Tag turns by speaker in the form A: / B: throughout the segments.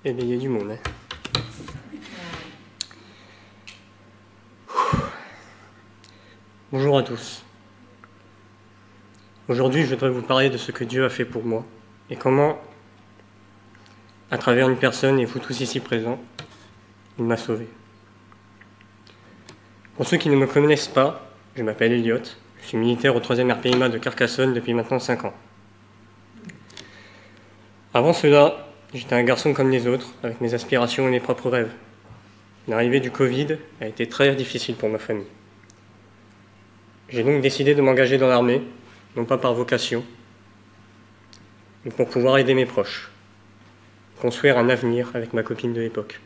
A: éveiller du monde. Bonjour à tous. Aujourd'hui, je voudrais vous parler de ce que Dieu a fait pour moi et comment, à travers une personne et vous tous ici présents, il m'a sauvé. Pour ceux qui ne me connaissent pas, je m'appelle Elliot, je suis militaire au 3e RPIMA de Carcassonne depuis maintenant 5 ans. Avant cela, j'étais un garçon comme les autres, avec mes aspirations et mes propres rêves. L'arrivée du Covid a été très difficile pour ma famille. J'ai donc décidé de m'engager dans l'armée, non pas par vocation, mais pour pouvoir aider mes proches, construire un avenir avec ma copine de l'époque.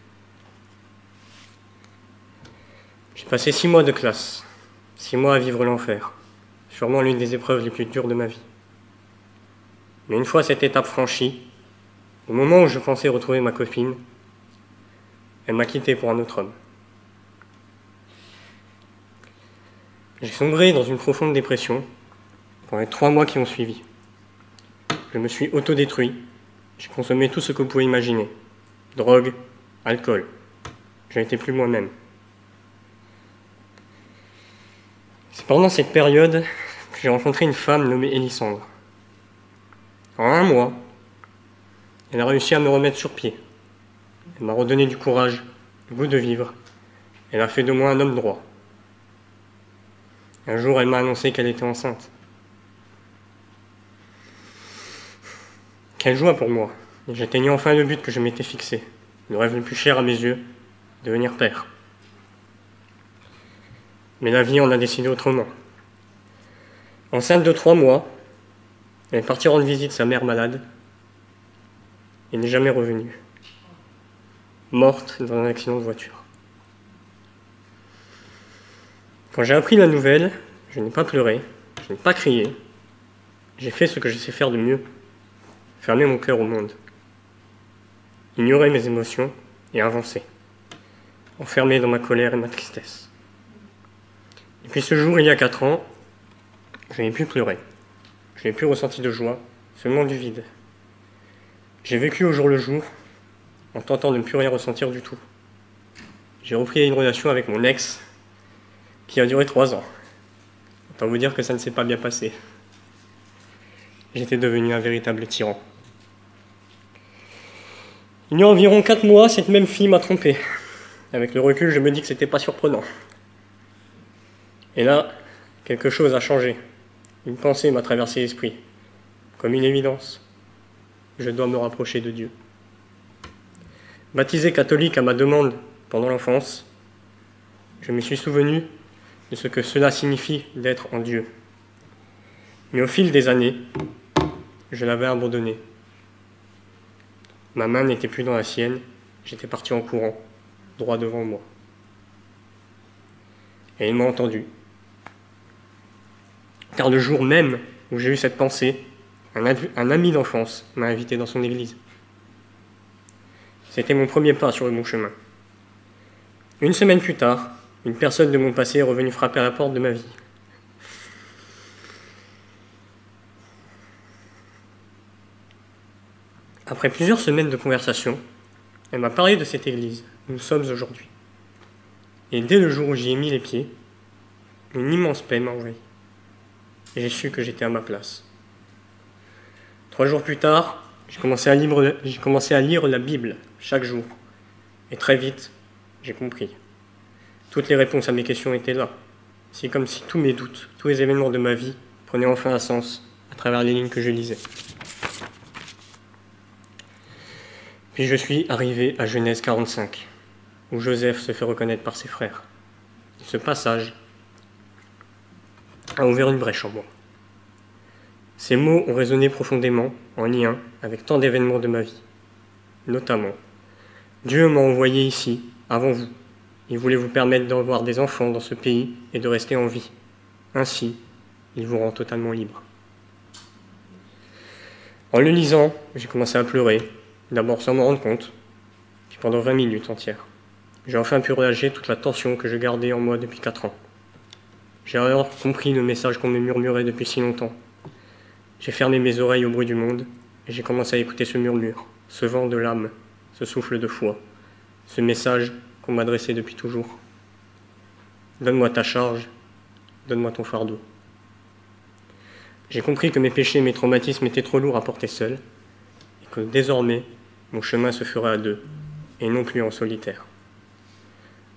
A: J'ai passé 6 mois de classe, 6 mois à vivre l'enfer, sûrement l'une des épreuves les plus dures de ma vie. Mais une fois cette étape franchie, au moment où je pensais retrouver ma copine, elle m'a quitté pour un autre homme. J'ai sombré dans une profonde dépression pendant les 3 mois qui ont suivi. Je me suis autodétruit, j'ai consommé tout ce que vous pouvez imaginer. Drogue, alcool. Je n'étais plus moi-même. C'est pendant cette période que j'ai rencontré une femme nommée Élysandre. En 1 mois, elle a réussi à me remettre sur pied. Elle m'a redonné du courage, le goût de vivre. Elle a fait de moi un homme droit. Un jour, elle m'a annoncé qu'elle était enceinte. Quelle joie pour moi. J'atteignais enfin le but que je m'étais fixé, le rêve le plus cher à mes yeux, devenir père. Mais la vie en a décidé autrement. Enceinte de 3 mois, elle est partie rendre visite sa mère malade et n'est jamais revenue. Morte dans un accident de voiture. Quand j'ai appris la nouvelle, je n'ai pas pleuré, je n'ai pas crié. J'ai fait ce que je sais faire de mieux, fermer mon cœur au monde. Ignorer mes émotions et avancer, enfermé dans ma colère et ma tristesse. Depuis ce jour, il y a 4 ans, je n'ai plus pleuré. Je n'ai plus ressenti de joie, seulement du vide. J'ai vécu au jour le jour, en tentant de ne plus rien ressentir du tout. J'ai repris une relation avec mon ex, qui a duré 3 ans. Autant vous dire que ça ne s'est pas bien passé. J'étais devenu un véritable tyran. Il y a environ 4 mois, cette même fille m'a trompé. Avec le recul, je me dis que c'était pas surprenant. Et là, quelque chose a changé. Une pensée m'a traversé l'esprit, comme une évidence. Je dois me rapprocher de Dieu. Baptisé catholique à ma demande pendant l'enfance, je me suis souvenu de ce que cela signifie d'être en Dieu. Mais au fil des années, je l'avais abandonné. Ma main n'était plus dans la sienne, j'étais parti en courant, droit devant moi. Et il m'a entendu. Car le jour même où j'ai eu cette pensée, un ami d'enfance m'a invité dans son église. C'était mon premier pas sur le bon chemin. 1 semaine plus tard, une personne de mon passé est revenue frapper à la porte de ma vie. Après plusieurs semaines de conversation, elle m'a parlé de cette église où nous sommes aujourd'hui. Et dès le jour où j'y ai mis les pieds, une immense paix m'a envahi. Et j'ai su que j'étais à ma place. 3 jours plus tard, j'ai commencé à lire la Bible chaque jour. Et très vite, j'ai compris. Toutes les réponses à mes questions étaient là. C'est comme si tous mes doutes, tous les événements de ma vie prenaient enfin un sens à travers les lignes que je lisais. Puis je suis arrivé à Genèse 45, où Joseph se fait reconnaître par ses frères. Et ce passage a ouvert une brèche en moi. Ces mots ont résonné profondément en lien avec tant d'événements de ma vie. Notamment, Dieu m'a envoyé ici, avant vous. Il voulait vous permettre d'avoir des enfants dans ce pays et de rester en vie. Ainsi, il vous rend totalement libre. En le lisant, j'ai commencé à pleurer, d'abord sans m'en rendre compte, puis pendant 20 minutes entières. J'ai enfin pu relâcher toute la tension que je gardais en moi depuis 4 ans. J'ai alors compris le message qu'on me murmurait depuis si longtemps. J'ai fermé mes oreilles au bruit du monde et j'ai commencé à écouter ce murmure, ce vent de l'âme, ce souffle de foi, ce message qu'on m'adressait depuis toujours. Donne-moi ta charge, donne-moi ton fardeau. J'ai compris que mes péchés et mes traumatismes étaient trop lourds à porter seul, et que désormais, mon chemin se ferait à deux, et non plus en solitaire.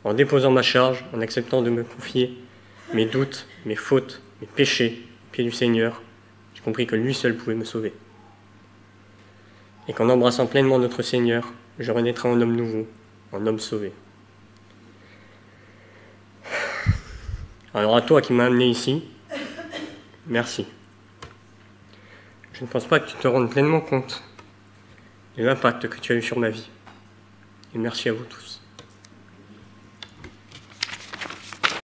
A: En déposant ma charge, en acceptant de me confier mes doutes, mes fautes, mes péchés aux pieds du Seigneur, j'ai compris que lui seul pouvait me sauver. Et qu'en embrassant pleinement notre Seigneur, je renaîtrai en homme nouveau, en homme sauvé. Alors à toi qui m'as amené ici, merci. Je ne pense pas que tu te rendes pleinement compte de l'impact que tu as eu sur ma vie. Et merci à vous tous.